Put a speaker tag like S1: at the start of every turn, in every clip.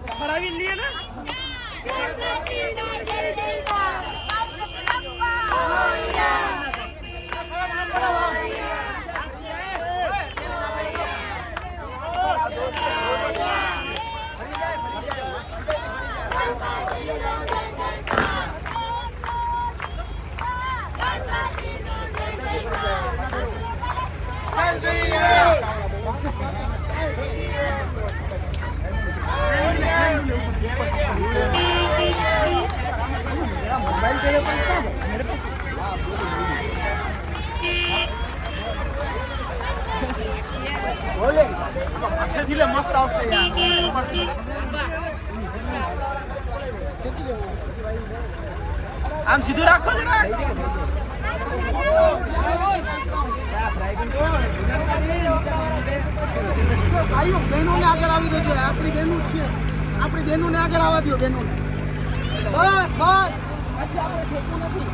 S1: ખરાવી લીએ ને મસ્ત આવશે આમ સીધું રાખો જરા
S2: ભાઈઓ બહેનોને આગળ આવી દેજો આપણી બહેનો છે આપણી બહેનોને આગળ આવવા દો બહેનોને બસ બસ પછી આપણે ઠેકવું નથી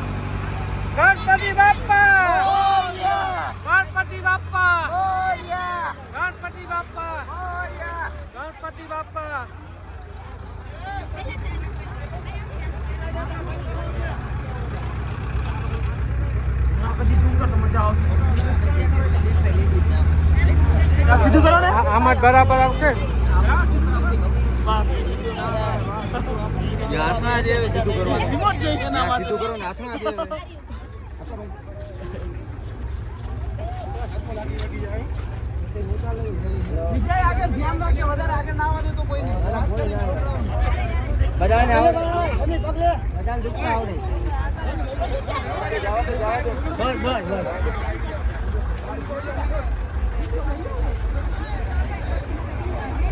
S1: ગણપતિ બાપ્પા ગણપતિ બાપ્પા ગણપતિ બાપ્પા ગણપતિ બાપ્પા પછી શું કરો મજા આવશે સીધું કરો ને આમાં જ બરાબર આવશે
S2: હાથમાં જે સીધું કરવાનું
S1: રિમોટ જોઈ છે ને
S2: સીધું કરો ને હાથમાં જે વિજય આગળ ધ્યાન રાખે વધારે આગળ ના આવે તો કોઈ નહીં બધાને આવડે પગલે બધાને દુખતા આવડે બસ બસ બસ